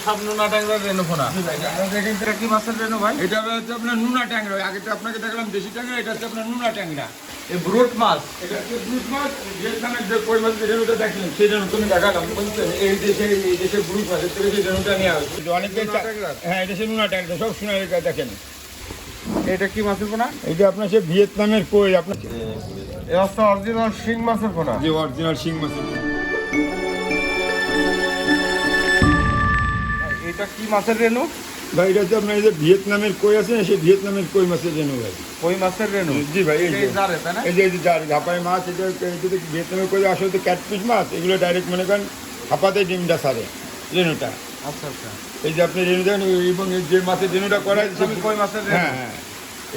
সব নোনা ট্যাংরা রেনু ফোনা। দেখেন এটা কি মাছের রেনু ভাই? এটা হচ্ছে আপনার নোনা ট্যাংরা। আগে তো আপনাকে দেখলাম দেশি ট্যাংরা, এটা হচ্ছে আপনার নোনা ট্যাংরা। এই ব্রুট মাছ, এটা হচ্ছে ব্রুট মাছ। ভিয়েতনামের যে কই মাছের রেনুটা দেখলেন সেই রেনু তুমি দেখালাম, বুঝছেন? এই দেশে ব্রুট মাছের থেকে সেই রেনুটা নেওয়া হয়েছে। অনেকে হ্যাঁ, এটা সে নোনা ট্যাংরা, সব সোনালি দেখেন। এটা কি মাছের পোনা? এটা আপনার সে ভিয়েতনামের কই, আপনার এটা হচ্ছে অরিজিনাল শিং মাছের পোনা। যে অরিজিনাল শিং মাছের। এটা কি মাছের রেনু ভাই? এটা হচ্ছে আপনার এই যে ভিয়েতনামের কই আছে, সেই ভিয়েতনামের কই মাছের রেনু ভাই। কই মাছের রেনু? জি ভাই, এই যে জারে তাই না? এই যে জারি ধাপায় মাছ। এটা ভিয়েতনামের কই আসলে তো ক্যাটফিশ মাছ, এগুলো ডাইরেক্ট মনে করেন হাঁপাতে ডিমটা ছাড়ে রেনুটা। আচ্ছা আচ্ছা। এই যে আপনি রেনু দেন, এবং এই যে মাছের রেনুটা করা হয়েছে কই মাছের রেনু। হ্যাঁ হ্যাঁ,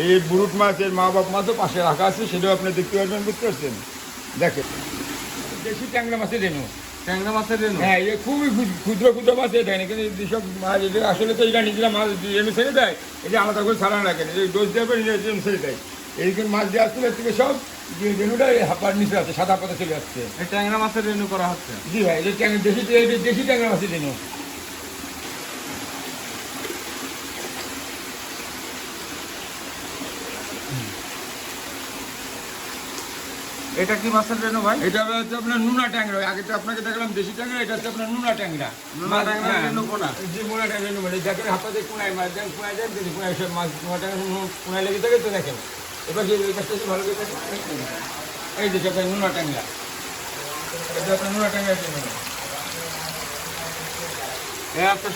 এই বুরুট মাছের মা বাপ মাছও পাশে রাখা আছে, সেটাও আপনি দেখতে পারবেন, বুঝতে পারছেন? দেখেন দেশি ট্যাংরা মাছের রেনু। ট্যাংরা মাছের রেনু? হ্যাঁ, এটা খুবই ক্ষুদ্র ক্ষুদ্র মাছ। এটা কিন্তু যেসব মাছ, এটা আসলে তো এটা নিজেরা মাছ রেনু ছেড়ে দেয়, এটা আলাদা করে ছাড়া রাখেন, এই ডোজ দেওয়ার পর রেনু ছেড়ে দেয়। এইখানে মাছ দেওয়া আসলে থেকে সব যে রেনুটা হাঁপার নিচে আছে, সাদা পাতা চলে আসছে। এই ট্যাংরা মাছের রেনু করা হচ্ছে? জি ভাই, এটা দেশি ট্যাংরা মাছের রেনু। এটা কি মাছের রেনু ভাই? এটা হচ্ছে আপনার নোনা ট্যাংরা। আগে তো আপনাকে দেখলাম দেশি ট্যাংরা, এটা হচ্ছে আপনার নোনা ট্যাংরা। নোনা ট্যাংরা রেনু পোনা? জি, নোনা ট্যাংরা রেনু মানে দেখেন হাঁপাতে কোনায় মাছ দেন, কোনায় দেন, দেখি কোনায় সব মাছ নোনা ট্যাংরা কোনায় লেগে থাকে তো দেখেন। এবার যে ওই কাজটা ভালো করে দেখেন, এই যে আপনার নোনা ট্যাংরা, এটা আপনার নোনা ট্যাংরা রেনু।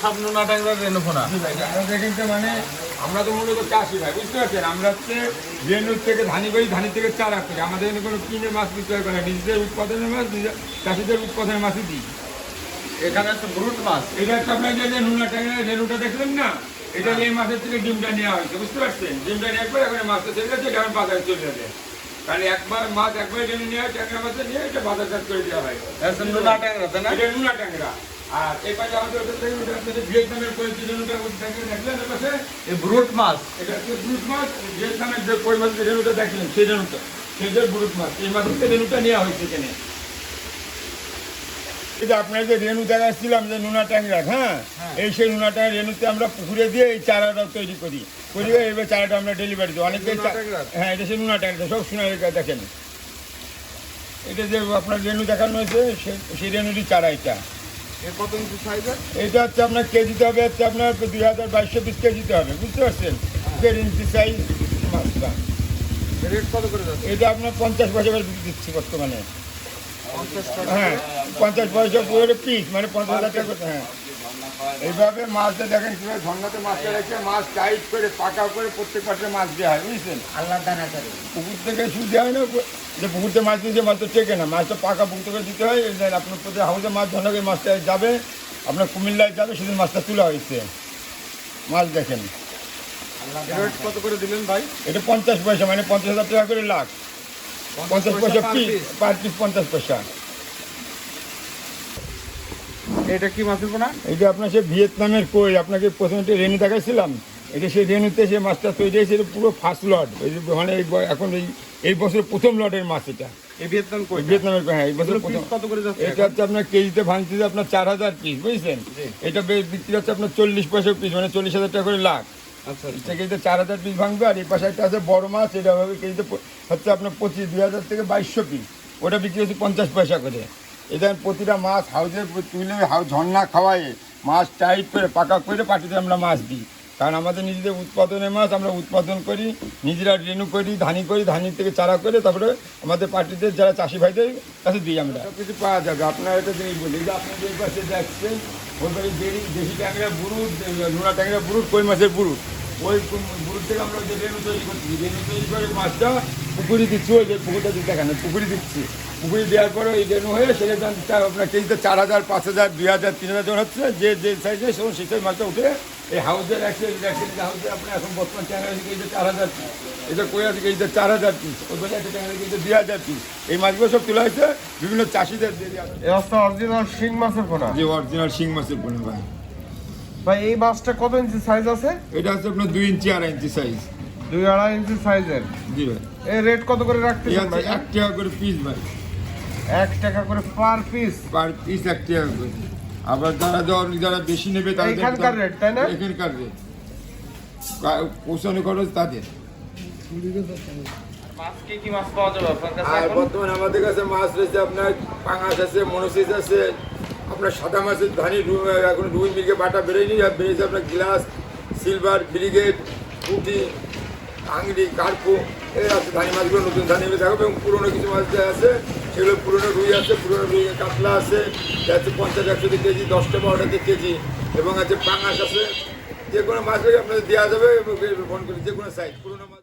সব নোনা ট্যাংরা রেনু পোনা। জি ভাই, আমরা দেখেন তো মানে আমরা তো মূলত চাষি ভাই, বুঝতে পারছেন? আমরা হচ্ছে রেনুর থেকে ধানি করি, ধানি থেকে চারা করি। আমাদের এখানে কোনো কিনে মাছ বিক্রয় করে না, নিজেদের উৎপাদনের মাছ, চাষিদের উৎপাদনের মাছই দিই। এখানে হচ্ছে ব্রুট মাছ। এটা হচ্ছে আপনার যে নোনা ট্যাংরা রেনুটা দেখলেন না, এটা এই মাছের থেকে ডিমটা নেওয়া হয়েছে, বুঝতে পারছেন? ডিমটা নেওয়ার পর এখন মাছটা চলে যাচ্ছে, এটা এখন বাজারে চলে যাবে। কারণ একবার মাছ একবার রেনু নেওয়া হয়, ট্যাংরা মাছে নিয়ে এটা বাজারজাত করে দেওয়া হয়। নোনা ট্যাংরা তাই না? এটা নোনা ট্যাংরা। আর এই পাশে আমাদের ভিয়েতনামের কই রেনুটা দেখলেন, এর পাশে এই ব্রুট মাছ। এটা হচ্ছে ব্রুট মাছ। ভিয়েতনামের যে কই মাছের রেনুটা দেখলেন, সেই রেনুটা, সেটার ব্রুট মাছ। এই মাছের থেকে রেনুটা নেওয়া হয়েছে এখানে। এই যে আপনার যে রেনু দেখাচ্ছিলাম যে নোনা ট্যাংরা, হ্যাঁ, এই সেই নোনা ট্যাংরা রেনুতে আমরা পুকুরে দিয়ে এই চারাটা তৈরি করি, এইবার চারাটা আমরা ডেলিভারি দিই অনেকে। হ্যাঁ, এটা সেই নোনা ট্যাংরা, সব সোনালি দেখেন। এটা যে আপনার রেনু দেখানো হয়েছে, সেই রেনুরই চারা এটা। কত ইঞ্চি সাইজের? এটা হচ্ছে আপনার কেজিতে হবে, হচ্ছে আপনার 2200 পিস কেজিতে হবে, বুঝতে পারছেন? 1.5 ইঞ্চি সাইজ মাছটা। রেট কত করে যাচ্ছে? এটা আপনার 50 পয়সা করে বিক্রি দিচ্ছি বর্তমানে। 50 টাকা? হ্যাঁ, 50 পয়সা পুরো পিস, মানে 50,000 টাকা। হ্যাঁ, এইভাবে মাছটা দেখেন কীভাবে ঝর্ণাতে মাছটা রেখে মাছ টাইট করে পাকা করে প্রত্যেক পাশে মাছ দেওয়া হয়, বুঝছেন? আল্লাহ দানা করে পুকুর থেকে শুধু দেওয়া হয় না, যে পুকুরতে মাছ দিয়েছে মাছটা টেকে না, মাছটা পাকা পুকুর থেকে দিতে হয়। আপনার প্রতি হাউসে মাছ ঝর্ণাকে মাছটা যাবে, আপনার কুমিল্লায় যাবে, সেদিন মাছটা তোলা হয়েছে। মাছ দেখেন। রেট কত করে দিলেন ভাই? এটা 50 পয়সা, মানে 50,000 টাকা করে লাখ। 50 পয়সা পিস, পার পিস 50 পয়সা। এটা কি মাছের পোনা? এটা আপনার সে ভিয়েতনামের কই, আপনাকে প্রথমে রেনু দেখাইছিলাম। এটা সেই রেনুতে সে মাছটা তৈরি হয়েছে, এটা পুরো ফার্স্ট লট। মানে এখন এই বছর প্রথম লটের মাছ এটা। এই ভিয়েতনাম কই? ভিয়েতনামের, হ্যাঁ, এই বছর প্রথম। কত করে যাচ্ছে? এটা হচ্ছে আপনার কেজিতে ভাঙতেছে আপনার 4000 পিস, বুঝছেন? এটা বিক্রি হচ্ছে আপনার 40 পয়সা পিস, মানে 40,000 টাকা করে লাখ। আচ্ছা, কেজিতে 4000 পিস ভাঙবে। আর এই পাশে একটা আছে বড় মাছ, এটা হবে কেজিতে হচ্ছে আপনার 2000 থেকে 2200 পিস, ওটা বিক্রি হচ্ছে 50 পয়সা করে। এটা প্রতিটা মাছ হাউসে তুলে ঝর্ণা খাওয়াই মাছ টাইট করে পাকা করে পাটিতে আমরা মাছ দিই। কারণ আমাদের নিজেদের উৎপাদনের মাছ আমরা উৎপাদন করি, নিজেরা রেনু করি, ধানি থেকে চারা করে তারপরে আমাদের পার্টিদের যারা চাষি ভাইদের কাছে দিই। আমরা সব কিছু পাওয়া যাবে। আপনার একটা জিনিস বলি, যে আপনি যে পাশে দেখছেন ওই বাড়ি দেশি ট্যাংরা বুরুট, নোনা ট্যাংরা বুরুট, কই মাছের বুরুট, ওই বুরুট থেকে আমরা যে রেনু তৈরি করছি, রেনু তৈরি করে মাছটা পুকুরি দিচ্ছি। ওই যে পুকুরটা দিতে দেখেন, পুকুরি দিচ্ছি। পুকুরি দেওয়ার পরে ওই রেনু হয়ে সেটা আপনার কেজিতে 4000, 5000, 2000, 3000 জন হচ্ছে, যে সাইজে সেরকম সেই সাইজ মাছটা উঠে এই হাউসের হাউসে আপনার এখন বর্তমান ট্যাংরা কেজিতে 4000 পিস, এটা কই আছে কেজিতে 4000 পিস, ওই বলে একটা ট্যাংরা কেজিতে 2000 পিস। এই মাছগুলো সব তোলা হয়েছে বিভিন্ন চাষিদের দিয়ে। এই হচ্ছে অরিজিনাল শিং মাছের পোনা? যে অরিজিনাল শিং মাছের পোনা ভাই। ভাই এই মাছটা কত ইঞ্চি সাইজ আছে? এটা হচ্ছে আপনার 2 ইঞ্চি 2.5 ইঞ্চি সাইজ। 2-2.5 ইঞ্চি সাইজের? জি ভাই। এই রেট কত করে রাখতেছেন ভাই? 1 টাকা করে পিস ভাই। 1 টাকা করে পার পিস? পার পিস 1 টাকা করে। আবার যারা বেশি নেবে তাদের এইখানকার রেট, তাই না? এখানকার রেট পৌঁছানো খরচ তাদের। মাছ কি মাছ পাওয়া যাবে আপনার কাছে আর এখন? বর্তমানে আমাদের কাছে মাছ রয়েছে আপনার পাঙাশ আছে, মনোসিস আছে, আপনার সাদা মাছের ধানি এখন রুই মির্গে বাটা বেরোয়নি, আর বেরিয়েছে আপনার গ্লাস, সিলভার, ব্রিগেড, পুঁটি, আংড়ি, কার্পু, এই আছে ধানি মাছগুলো নতুন ধানি থাকবে। এবং পুরোনো কিছু মাছ যা আছে সেগুলো পুরোনো রুই আছে, পুরোনো রুই কাতলা আছে, যা আছে 50-100 কেজি, 10-12 কেজি, এবং আছে পাঙাশ আছে। যে কোনো মাছ আপনাদের দেওয়া যাবে, ফোন করে যে কোনো সাইজ পুরোনো মাছ।